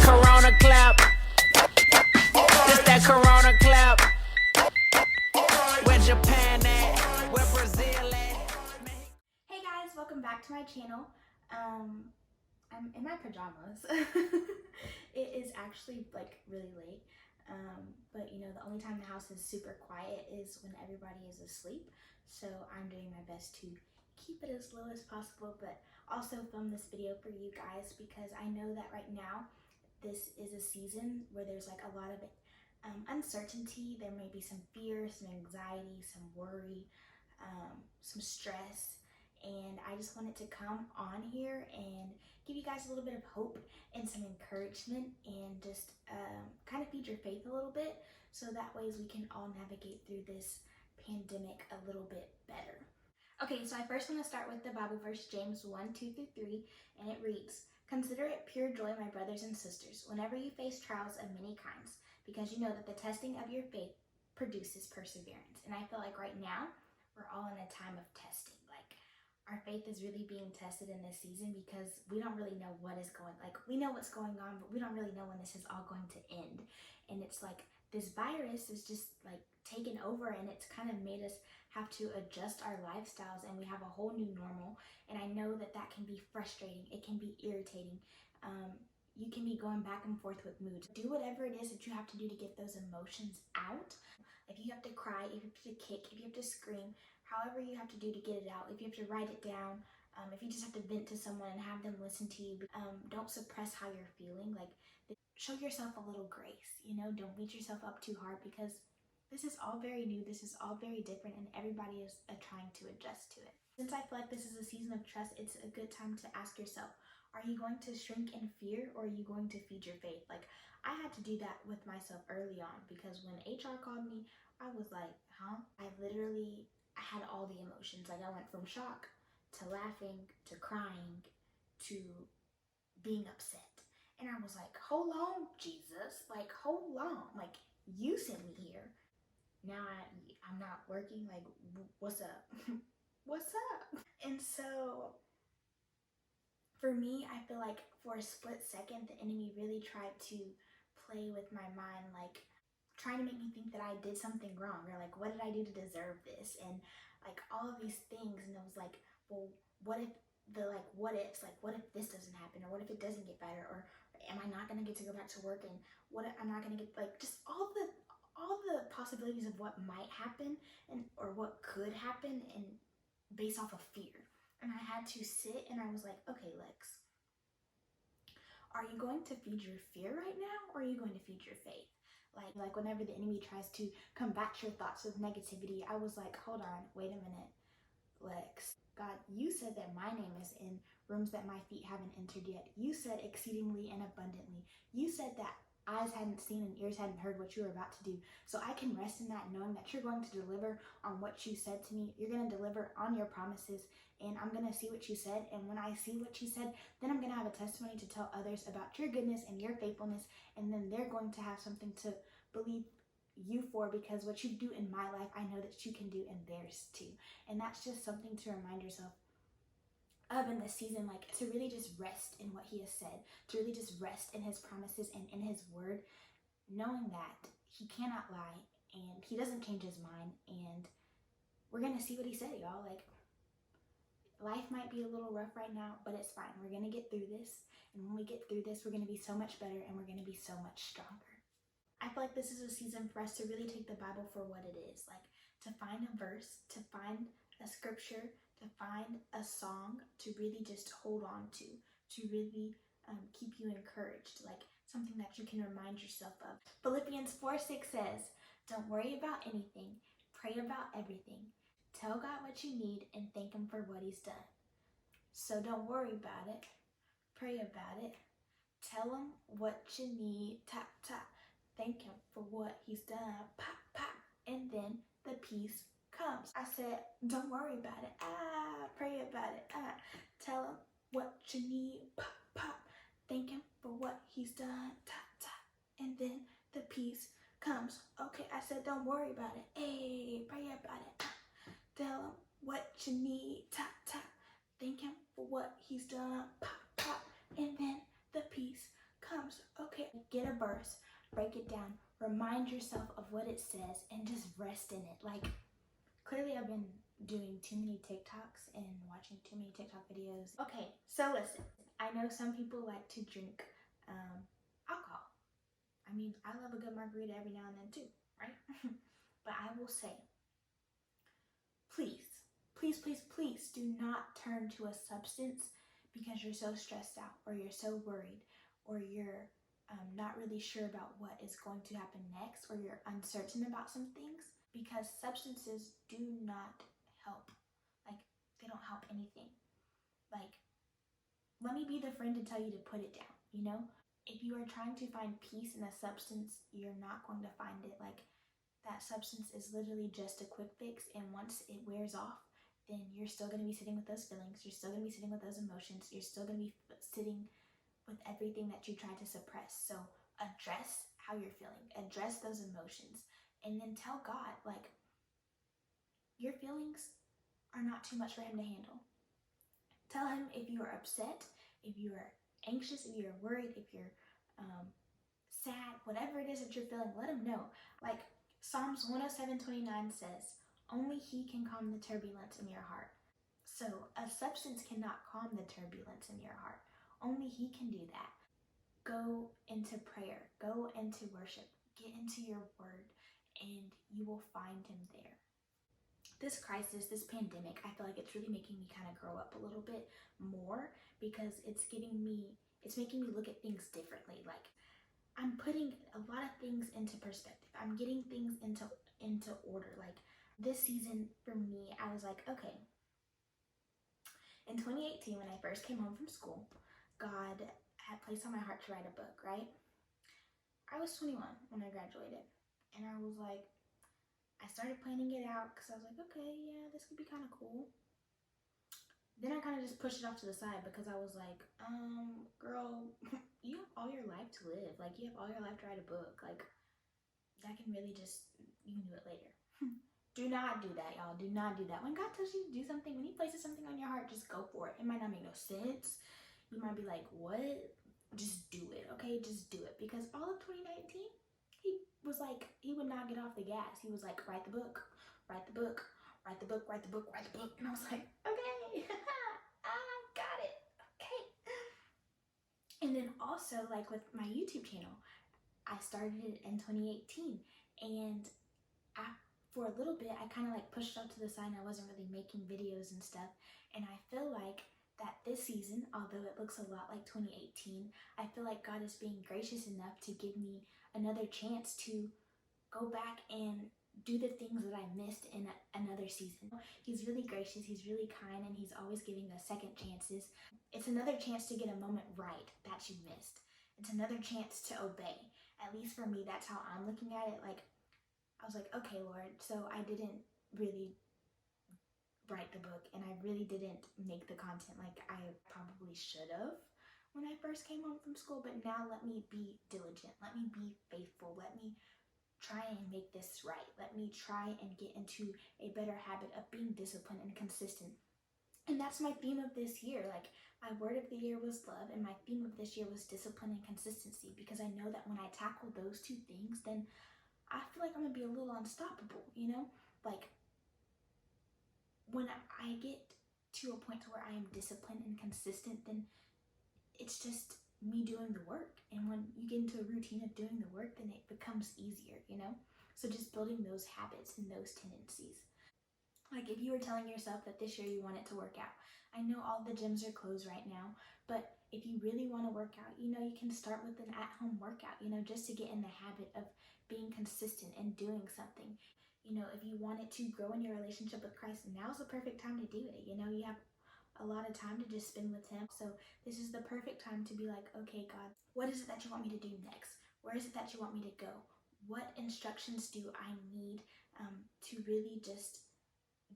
Corona clap. This that Corona clap. Where Japan at? Where Brazil at? Hey guys, welcome back to my channel. I'm in my pajamas. It is actually like really late, but you know, the only time the house is super quiet is when everybody is asleep. So I'm doing my best to keep it as low as possible, but also film this video for you guys because I know that right now this is a season where there's like a lot of uncertainty. There may be some fear, some anxiety, some worry, some stress, and I just wanted to come on here and give you guys a little bit of hope and some encouragement and just kind of feed your faith a little bit so that ways we can all navigate through this pandemic a little bit better. Okay, so I first want to start with the Bible verse, James 1:2-3, and it reads, "Consider it pure joy, my brothers and sisters, whenever you face trials of many kinds, because you know that the testing of your faith produces perseverance." And I feel like right now, we're all in a time of testing. Like, our faith is really being tested in this season because we don't really know what is going, like, we know what's going on, but we don't really know when this is all going to end. And it's like this virus is just like taken over, and it's kind of made us have to adjust our lifestyles, and we have a whole new normal. And I know that that can be frustrating, it can be irritating. You can be going back and forth with moods. Do whatever it is that you have to do to get those emotions out. If you have to cry, if you have to kick, if you have to scream, however you have to do to get it out, if you have to write it down, if you just have to vent to someone and have them listen to you, don't suppress how you're feeling. Like, show yourself a little grace, you know, don't beat yourself up too hard because this is all very new, this is all very different, and everybody is trying to adjust to it. Since I feel like this is a season of trust, it's a good time to ask yourself, are you going to shrink in fear, or are you going to feed your faith? Like, I had to do that with myself early on because when HR called me, I was like, huh? I had all the emotions. Like, I went from shock to laughing to crying to being upset. And I was like, hold on, Jesus. Like, hold on. Like, you sent me here. Now I'm not working. Like, what's up? What's up? And so for me, I feel like for a split second, the enemy really tried to play with my mind, like trying to make me think that I did something wrong, or like, what did I do to deserve this? And like all of these things. And it was like, well, what if what ifs, like what if this doesn't happen, or what if it doesn't get better, or am I not gonna get to go back to work, and what if I'm not gonna get, like, just all the possibilities of what might happen and or what could happen, and based off of fear. And I had to sit and I was like, okay, Lex, are you going to feed your fear right now, or are you going to feed your faith? Like whenever the enemy tries to combat your thoughts with negativity, I was like, hold on, wait a minute, Lex. God, you said that my name is in rooms that my feet haven't entered yet. You said exceedingly and abundantly. You said that eyes hadn't seen and ears hadn't heard what you were about to do. So I can rest in that, knowing that you're going to deliver on what you said to me. You're going to deliver on your promises, and I'm going to see what you said. And when I see what you said, then I'm going to have a testimony to tell others about your goodness and your faithfulness, and then they're going to have something to believe you for, because what you do in my life, I know that you can do in theirs too. And that's just something to remind yourself of in this season, like to really just rest in what he has said, to really just rest in his promises and in his word, knowing that he cannot lie and he doesn't change his mind. And we're gonna see what he said, y'all. Like, life might be a little rough right now, but it's fine. We're gonna get through this, and when we get through this, we're gonna be so much better, and we're gonna be so much stronger. I feel like this is a season for us to really take the Bible for what it is, like to find a verse, to find a scripture, to find a song to really just hold on to really keep you encouraged, like something that you can remind yourself of. Philippians 4:6 says, don't worry about anything, pray about everything. Tell God what you need and thank him for what he's done. So don't worry about it, pray about it, tell him what you need, tap, tap. Thank him for what he's done, pop, pop, and then the peace comes. I said, don't worry about it, pray about it, tell him what you need, pop, pop, thank him for what he's done, tap, tap, and then the peace comes. Okay, I said, don't worry about it, pray about it, tell him what you need, tap, tap, thank him for what he's done, pop, pop, and then the peace comes. Okay, get a verse, break it down, remind yourself of what it says, and just rest in it. Like, clearly I've been doing too many TikToks and watching too many TikTok videos. Okay, so listen, I know some people like to drink alcohol. I mean, I love a good margarita every now and then too, right? But I will say, please, please, please, please do not turn to a substance because you're so stressed out, or you're so worried, or you're not really sure about what is going to happen next, or you're uncertain about some things, because substances do not help. Like, they don't help anything. Like, let me be the friend to tell you to put it down, you know? If you are trying to find peace in a substance, you're not going to find it. Like, that substance is literally just a quick fix, and once it wears off, then you're still going to be sitting with those feelings, you're still going to be sitting with those emotions, you're still going to be sitting with everything that you tried to suppress. So address how you're feeling, address those emotions, and then tell God, like, your feelings are not too much for him to handle. Tell him if you are upset, if you are anxious, if you're worried, if you're sad, whatever it is that you're feeling, let him know. Like, Psalms 107:29 says, only he can calm the turbulence in your heart. So a substance cannot calm the turbulence in your heart. Only he can do that. Go into prayer, go into worship, get into your word, and you will find him there. This crisis, this pandemic, I feel like it's really making me kind of grow up a little bit more, because it's making me look at things differently. Like, I'm putting a lot of things into perspective. I'm getting things into order. Like, this season for me, I was like, okay, in 2018, when I first came home from school, God had placed on my heart to write a book, right? I was 21 when I graduated, and I was like, I started planning it out because I was like, okay, yeah, this could be kind of cool. Then I kind of just pushed it off to the side because I was like, girl, you have all your life to live. Like, you have all your life to write a book. Like, that can really just, you can do it later. Do not do that, y'all. Do not do that. When God tells you to do something, when he places something on your heart, just go for it. It might not make no sense. You might be like, what? Just do it, okay? Just do it. Because all of 2019, he was like, he would not get off the gas. He was like, write the book, write the book, write the book, write the book, write the book. And I was like, okay, I got it, okay. And then also, like, with my YouTube channel, I started it in 2018, and for a little bit, I kind of like pushed it off to the side, and I wasn't really making videos and stuff. And I feel like that this season, although it looks a lot like 2018, I feel like God is being gracious enough to give me another chance to go back and do the things that I missed in another season. He's really gracious, he's really kind, and he's always giving us second chances. It's another chance to get a moment right that you missed. It's another chance to obey. At least for me, that's how I'm looking at it. Like, I was like, okay, Lord, so I didn't really write the book, and I really didn't make the content like I probably should have when I first came home from school, but now let me be diligent, let me be faithful, let me try and make this right, let me try and get into a better habit of being disciplined and consistent. And that's my theme of this year. Like, my word of the year was love, and my theme of this year was discipline and consistency, because I know that when I tackle those two things, then I feel like I'm gonna be a little unstoppable, you know? Like, when I get to a point to where I am disciplined and consistent, then it's just me doing the work. And when you get into a routine of doing the work, then it becomes easier, you know? So just building those habits and those tendencies. Like, if you were telling yourself that this year you wanted to work out, I know all the gyms are closed right now, but if you really want to work out, you know, you can start with an at-home workout, you know, just to get in the habit of being consistent and doing something. You know, if you wanted to grow in your relationship with Christ, now's the perfect time to do it. You know, you have a lot of time to just spend with him. So this is the perfect time to be like, okay, God, what is it that you want me to do next? Where is it that you want me to go? What instructions do I need to really just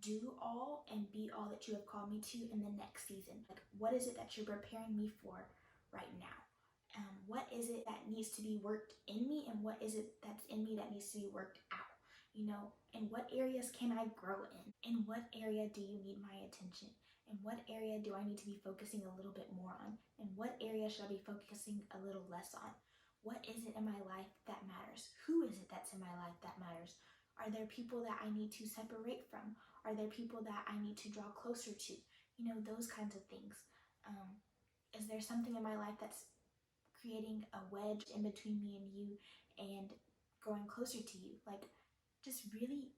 do all and be all that you have called me to in the next season? Like, what is it that you're preparing me for right now? What is it that needs to be worked in me, and what is it that's in me that needs to be worked out? You know, and what areas can I grow in? In what area do you need my attention? In what area do I need to be focusing a little bit more on? And what area should I be focusing a little less on? what is it in my life that matters? Who is it that's in my life that matters? Are there people that I need to separate from? Are there people that I need to draw closer to? You know, those kinds of things. Is there something in my life that's creating a wedge in between me and you and growing closer to you? Like, just really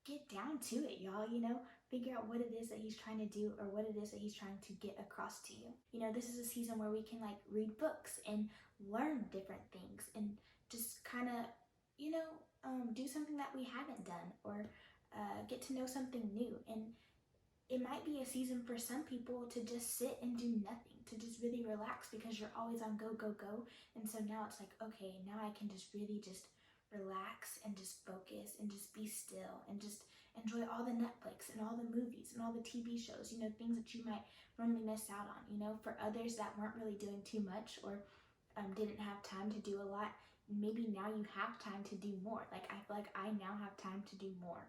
get down to it, y'all, you know? Figure out what it is that he's trying to do or what it is that he's trying to get across to you. You know, this is a season where we can like read books and learn different things and just kind of, you know, do something that we haven't done or get to know something new. And it might be a season for some people to just sit and do nothing, to just really relax because you're always on go, go, go. And so now it's like, okay, now I can just really just relax and just focus and just be still and just enjoy all the Netflix and all the movies and all the TV shows, you know, things that you might normally miss out on. You know, for others that weren't really doing too much or didn't have time to do a lot, maybe now you have time to do more. Like, I feel like I now have time to do more.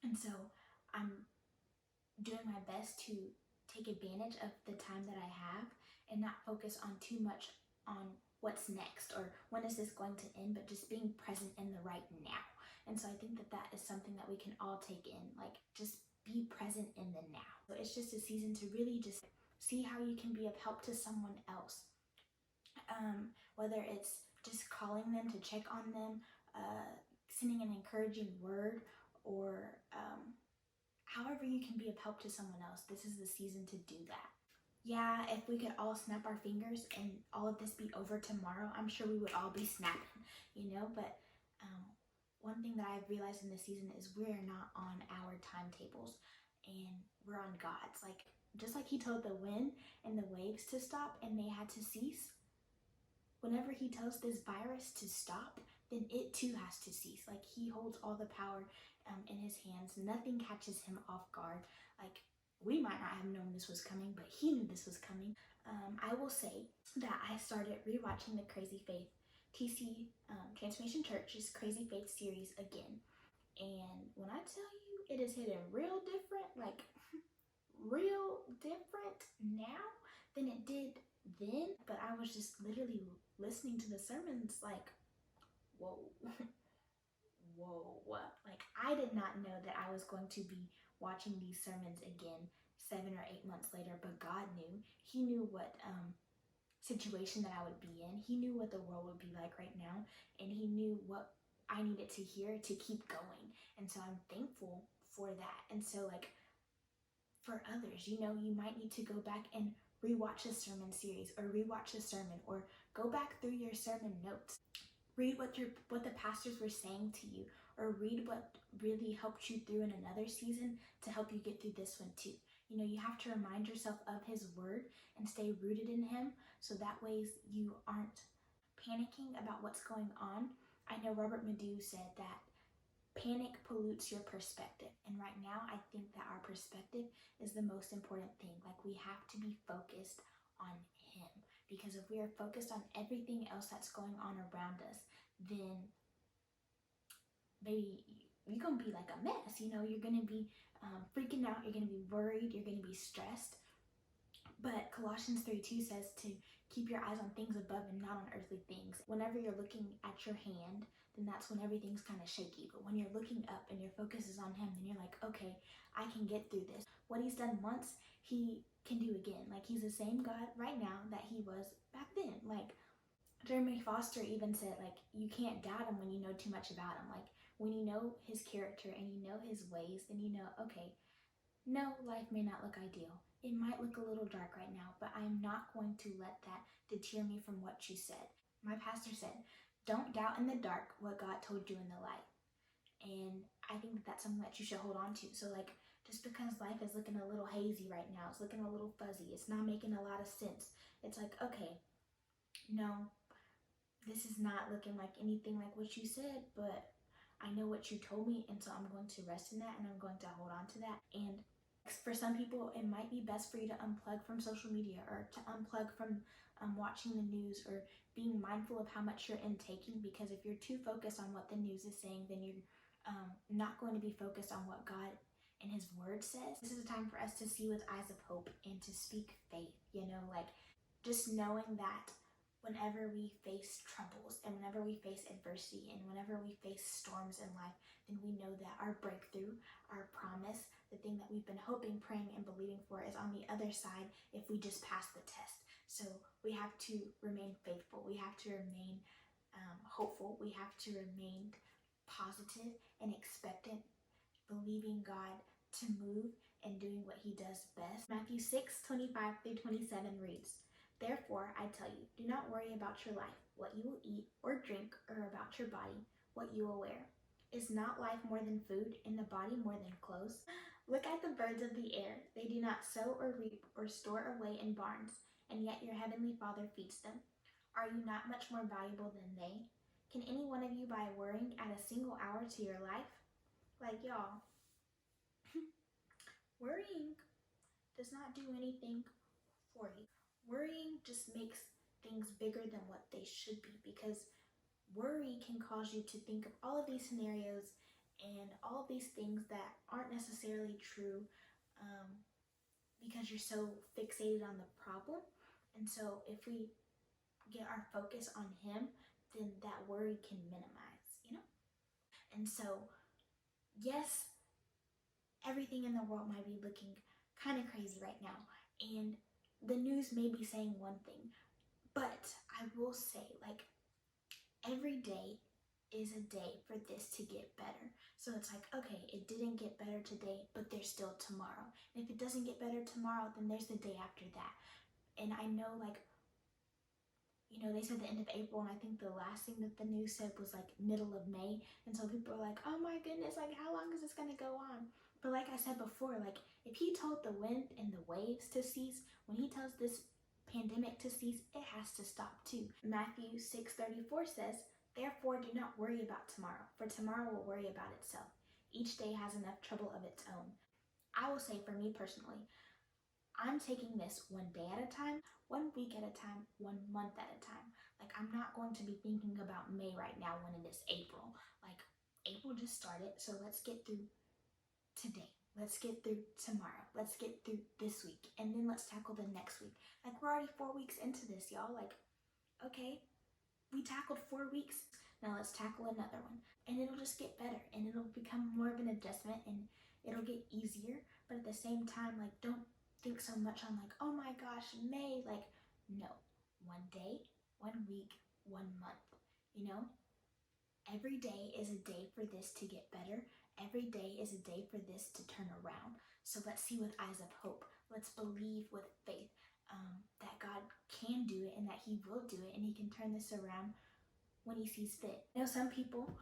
And so I'm doing my best to take advantage of the time that I have and not focus on too much on what's next or when is this going to end, but just being present in the right now. And so I think that that is something that we can all take in, like just be present in the now. So it's just a season to really just see how you can be of help to someone else. Whether it's just calling them to check on them, sending an encouraging word, or however you can be of help to someone else. This is the season to do that. Yeah, if we could all snap our fingers and all of this be over tomorrow, I'm sure we would all be snapping, you know? But one thing that I've realized in this season is we're not on our timetables and we're on God's. Like, just like he told the wind and the waves to stop and they had to cease, whenever he tells this virus to stop, then it too has to cease. Like, he holds all the power in his hands. Nothing catches him off guard. Like, we might not have known this was coming, but he knew this was coming. I will say that I started rewatching the Crazy Faith TC Transformation Church's Crazy Faith series again. And when I tell you, it is hitting real different, like real different now than it did then. But I was just literally listening to the sermons like, whoa. Whoa. Like, I did not know that I was going to be watching these sermons again 7 or 8 months later, but God knew. He knew what situation that I would be in. He knew what the world would be like right now, and he knew what I needed to hear to keep going. And so I'm thankful for that. And so, like, for others, you know, you might need to go back and rewatch a sermon series or rewatch a sermon or go back through your sermon notes. Read what the pastors were saying to you, or read what really helped you through in another season to help you get through this one too. You know, you have to remind yourself of his word and stay rooted in him, so that way you aren't panicking about what's going on. I know Robert Madu said that panic pollutes your perspective, and right now I think that our perspective is the most important thing. Like, we have to be focused on him. Because if we are focused on everything else that's going on around us, then baby, you're going to be like a mess. You know, you're going to be freaking out. You're going to be worried. You're going to be stressed. But Colossians 3:2 says to keep your eyes on things above and not on earthly things. Whenever you're looking at your hand, then that's when everything's kind of shaky. But when you're looking up and your focus is on him, then you're like, okay, I can get through this. What he's done once, he can do again. Like, he's the same God right now that he was back then. Like, Jeremy Foster even said, like, you can't doubt him when you know too much about him. Like, when you know his character and you know his ways, then you know, okay, no, life may not look ideal. It might look a little dark right now, but I'm not going to let that deter me from what you said. My pastor said, don't doubt in the dark what God told you in the light. And I think that that's something that you should hold on to. So, like, just because life is looking a little hazy right now, it's looking a little fuzzy, it's not making a lot of sense. It's like, okay, no, this is not looking like anything like what you said, but I know what you told me, and so I'm going to rest in that, and I'm going to hold on to that. And for some people, it might be best for you to unplug from social media, or to unplug from watching the news, or being mindful of how much you're intaking, because if you're too focused on what the news is saying, then you're not going to be focused on what God and his word says. This is a time for us to see with eyes of hope and to speak faith, you know, like just knowing that Whenever we face troubles and whenever we face adversity and whenever we face storms in life, then we know that our breakthrough, our promise, the thing that we've been hoping, praying, and believing for is on the other side if we just pass the test. So we have to remain faithful. We have to remain hopeful. We have to remain positive and expectant, believing God to move and doing what he does best. Matthew 6:25-27 reads, "Therefore, I tell you, do not worry about your life, what you will eat or drink, or about your body, what you will wear. Is not life more than food, and the body more than clothes? Look at the birds of the air. They do not sow or reap or store away in barns, and yet your heavenly Father feeds them. Are you not much more valuable than they? Can any one of you, by worrying, add a single hour to your life?" Like, y'all, worrying does not do anything for you. Worrying just makes things bigger than what they should be, because worry can cause you to think of all of these scenarios and all of these things that aren't necessarily true, because you're so fixated on the problem. And so if we get our focus on him, then that worry can minimize. And so, yes, everything in the world might be looking kind of crazy right now, and the news may be saying one thing, but I will say, like, every day is a day for this to get better. So it's like, okay, it didn't get better today, but there's still tomorrow. And if it doesn't get better tomorrow, then there's the day after that. And I know, like, they said the end of April, and I think the last thing that the news said was like middle of May. And so people are like, oh my goodness, like, how long is this gonna go on? But like I said before, like, if he told the wind and the waves to cease, when he tells this pandemic to cease, it has to stop too. Matthew 6:34 says, "Therefore do not worry about tomorrow, for tomorrow will worry about itself. Each day has enough trouble of its own." I will say, for me personally, I'm taking this one day at a time, 1 week at a time, 1 month at a time. Like, I'm not going to be thinking about May right now when it is April. Like, April just started, so let's get through today. Let's get through tomorrow. Let's get through this week, and then let's tackle the next week. Like, we're already 4 weeks into this, y'all. Like, okay, we tackled 4 weeks. Now let's tackle another one, and it'll just get better, and it'll become more of an adjustment, and it'll get easier. But at the same time, like, don't think so much on, like, oh my gosh, May. Like, no, 1 day, 1 week, 1 month. Every day is a day for this to get better. Every day is a day for this to turn around. So let's see with eyes of hope. Let's believe with faith that God can do it, and that he will do it, and he can turn this around when he sees fit. Some people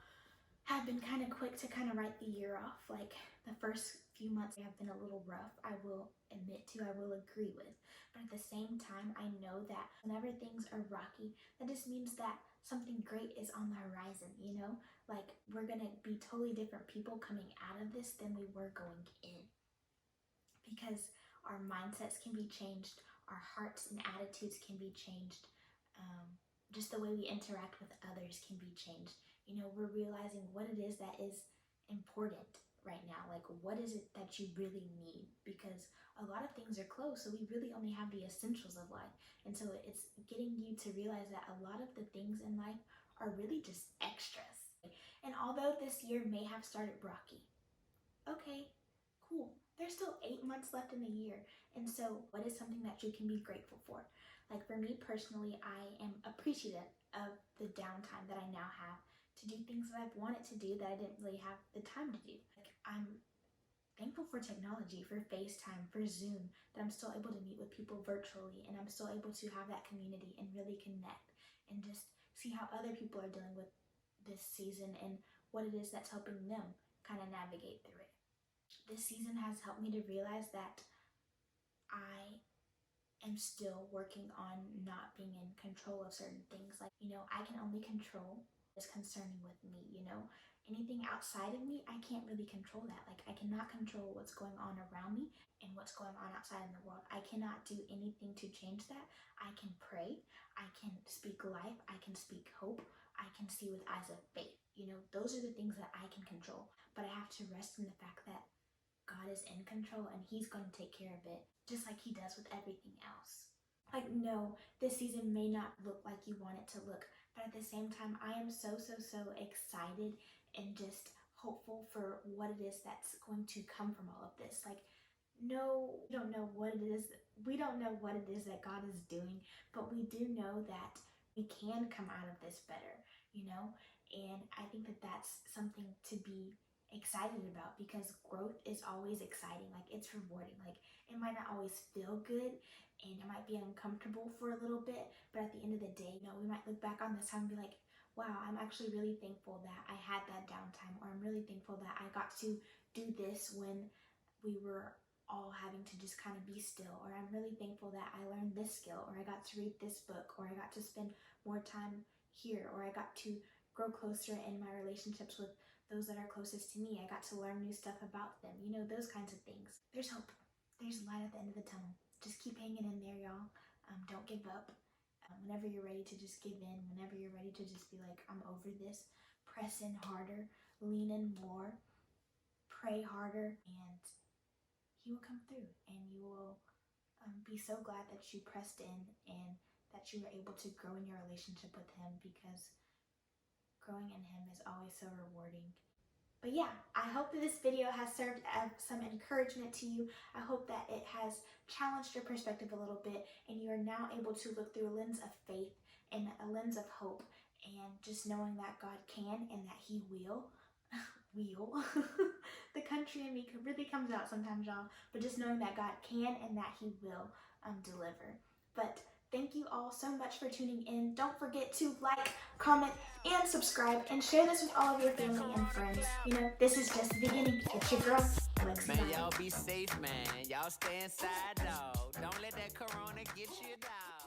have been kind of quick to kind of write the year off. Like, the first few months have been a little rough, I will admit to, I will agree with. But at the same time, I know that whenever things are rocky, that just means that something great is on the horizon, Like, we're gonna be totally different people coming out of this than we were going in. Because our mindsets can be changed, our hearts and attitudes can be changed, just the way we interact with others can be changed. We're realizing what it is that is important right now. Like, what is it that you really need? Because a lot of things are closed, so we really only have the essentials of life. And so it's getting you to realize that a lot of the things in life are really just extras. And although this year may have started rocky, okay, cool. There's still 8 months left in the year. And so what is something that you can be grateful for? Like, for me personally, I am appreciative of the downtime that I now have to do things that I've wanted to do that I didn't really have the time to do. Like, I'm thankful for technology, for FaceTime, for Zoom, that I'm still able to meet with people virtually, and I'm still able to have that community and really connect and just see how other people are dealing with this season and what it is that's helping them kind of navigate through it. This season has helped me to realize that I am still working on not being in control of certain things. Like, I can only control what's concerning with me, Anything outside of me, I can't really control that. Like, I cannot control what's going on around me and what's going on outside in the world. I cannot do anything to change that. I can pray, I can speak life, I can speak hope, I can see with eyes of faith. Those are the things that I can control. But I have to rest in the fact that God is in control, and he's going to take care of it, just like he does with everything else. Like, no, this season may not look like you want it to look, but at the same time, I am so excited and just hopeful for what it is that's going to come from all of this. Like, no, we don't know what it is. We don't know what it is that God is doing, but we do know that we can come out of this better, you know? And I think that that's something to be excited about, because growth is always exciting. Like, it's rewarding. Like, it might not always feel good and it might be uncomfortable for a little bit, but at the end of the day, you know, we might look back on this time and be like, wow, I'm actually really thankful that I had that downtime, or I'm really thankful that I got to do this when we were all having to just kind of be still, or I'm really thankful that I learned this skill, or I got to read this book, or I got to spend more time here, or I got to grow closer in my relationships with those that are closest to me. I got to learn new stuff about them, you know, those kinds of things. There's hope. There's light at the end of the tunnel. Just keep hanging in there, y'all. Don't give up. Whenever you're ready to just give in, whenever you're ready to just be like, I'm over this, press in harder, lean in more, pray harder, and He will come through, and you will be so glad that you pressed in and that you were able to grow in your relationship with Him, because growing in Him is always so rewarding. But yeah, I hope that this video has served as some encouragement to you. I hope that it has challenged your perspective a little bit, and you are now able to look through a lens of faith and a lens of hope, and just knowing that God can and that He will. The country in me really comes out sometimes, y'all, but just knowing that God can and that He will deliver. But thank you all so much for tuning in. Don't forget to like, comment, and subscribe, and share this with all of your family and friends. You know, this is just the beginning. It's your girl, Lexi. Man, y'all be safe, man. Y'all stay inside, dog. Don't let that corona get you down.